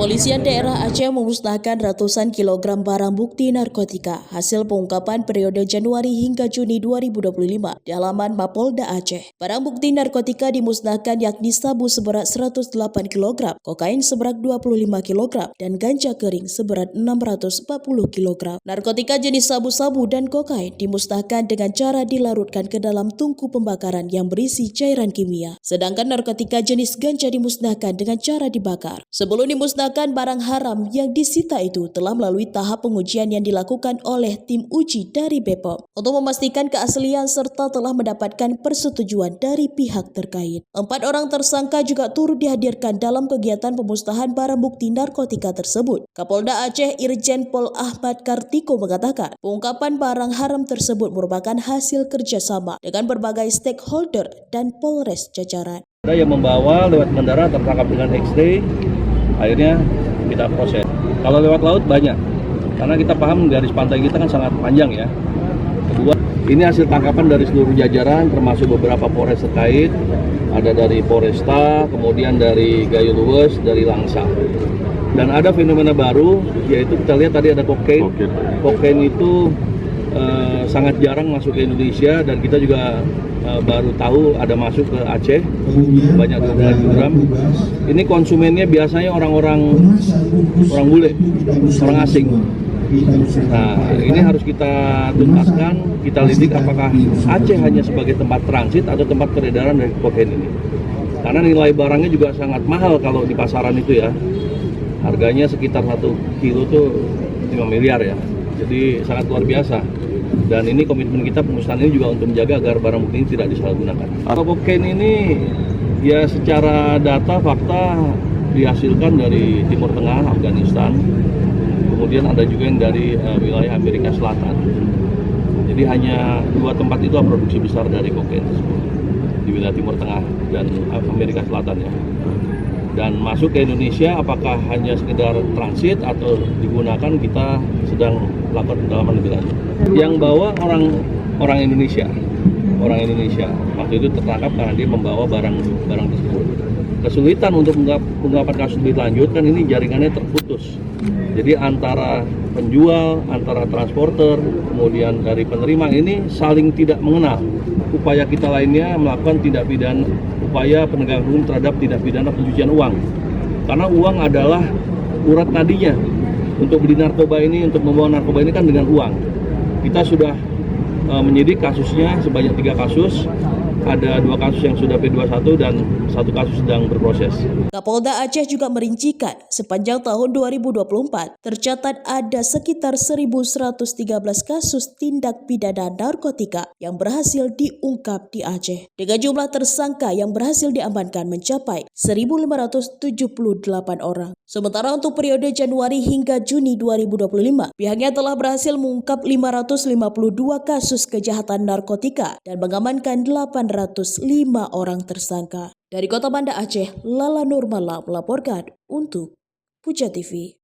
Kepolisian daerah Aceh memusnahkan ratusan kilogram barang bukti narkotika hasil pengungkapan periode Januari hingga Juni 2025 di halaman Mapolda Aceh. Barang bukti narkotika dimusnahkan yakni sabu seberat 108 kg, kokain seberat 25 kg, dan ganja kering seberat 640 kg. Narkotika jenis sabu-sabu dan kokain dimusnahkan dengan cara dilarutkan ke dalam tungku pembakaran yang berisi cairan kimia. Sedangkan narkotika jenis ganja dimusnahkan dengan cara dibakar. Sebelum dimusnahkan, barang haram yang disita itu telah melalui tahap pengujian yang dilakukan oleh tim uji dari BPOM untuk memastikan keaslian serta telah mendapatkan persetujuan dari pihak terkait. 4 orang tersangka juga turut dihadirkan dalam kegiatan pemusnahan barang bukti narkotika tersebut. Kapolda Aceh Irjen Pol Ahmad Kartiko mengatakan, pengungkapan barang haram tersebut merupakan hasil kerjasama dengan berbagai stakeholder dan Polres jajaran. Ada yang membawa lewat bandara tertangkap dengan X-ray, akhirnya kita proses. Kalau lewat laut banyak, karena kita paham garis pantai kita kan sangat panjang ya. Kedua, ini hasil tangkapan dari seluruh jajaran, termasuk beberapa Polres terkait, ada dari Polresta, kemudian dari Gayo Luwes, dari Langsa. Dan ada fenomena baru, yaitu kita lihat tadi ada kokain. Kokain itu sangat jarang masuk ke Indonesia, dan kita juga baru tahu ada masuk ke Aceh banyak 12 gram. Ini konsumennya biasanya orang-orang bule, orang asing. Nah, ini harus kita tuntaskan, kita lidik apakah Aceh hanya sebagai tempat transit atau tempat peredaran dari kokain ini. Karena nilai barangnya juga sangat mahal kalau di pasaran itu ya. Harganya sekitar 1 kilo tuh 5 miliar ya. Jadi sangat luar biasa. Dan ini komitmen kita pemusnahan ini juga untuk menjaga agar barang bukti ini tidak disalahgunakan. Kokain ini ya secara data fakta dihasilkan dari Timur Tengah, Afghanistan. Kemudian ada juga yang dari wilayah Amerika Selatan. Jadi hanya 2 tempat itu produksi besar dari kokain tersebut, di wilayah Timur Tengah dan Amerika Selatan ya. Dan masuk ke Indonesia apakah hanya sekedar transit atau digunakan, kita sedang lakukan pendalaman lebih lanjut. Yang bawa orang Indonesia waktu itu tertangkap karena dia membawa barang tersebut. Kesulitan untuk mengungkapkan kasus lebih lanjut kan ini jaringannya terputus. Jadi antara penjual, antara transporter, kemudian dari penerima ini saling tidak mengenal. Upaya kita lainnya melakukan tindak pidana, upaya penegakan hukum terhadap tindak pidana pencucian uang. Karena uang adalah urat nadinya. Untuk beli narkoba ini, untuk membawa narkoba ini kan dengan uang. Kita sudah menyidik kasusnya sebanyak 3 kasus. Ada 2 kasus yang sudah P21 dan 1 kasus sedang berproses. Kapolda Aceh juga merincikan sepanjang tahun 2024 tercatat ada sekitar 1.113 kasus tindak pidana narkotika yang berhasil diungkap di Aceh. Dengan jumlah tersangka yang berhasil diamankan mencapai 1.578 orang. Sementara untuk periode Januari hingga Juni 2025, pihaknya telah berhasil mengungkap 552 kasus kejahatan narkotika dan mengamankan 805 orang tersangka. Dari Kota Banda Aceh, Lala Nurmala melaporkan untuk Puja TV.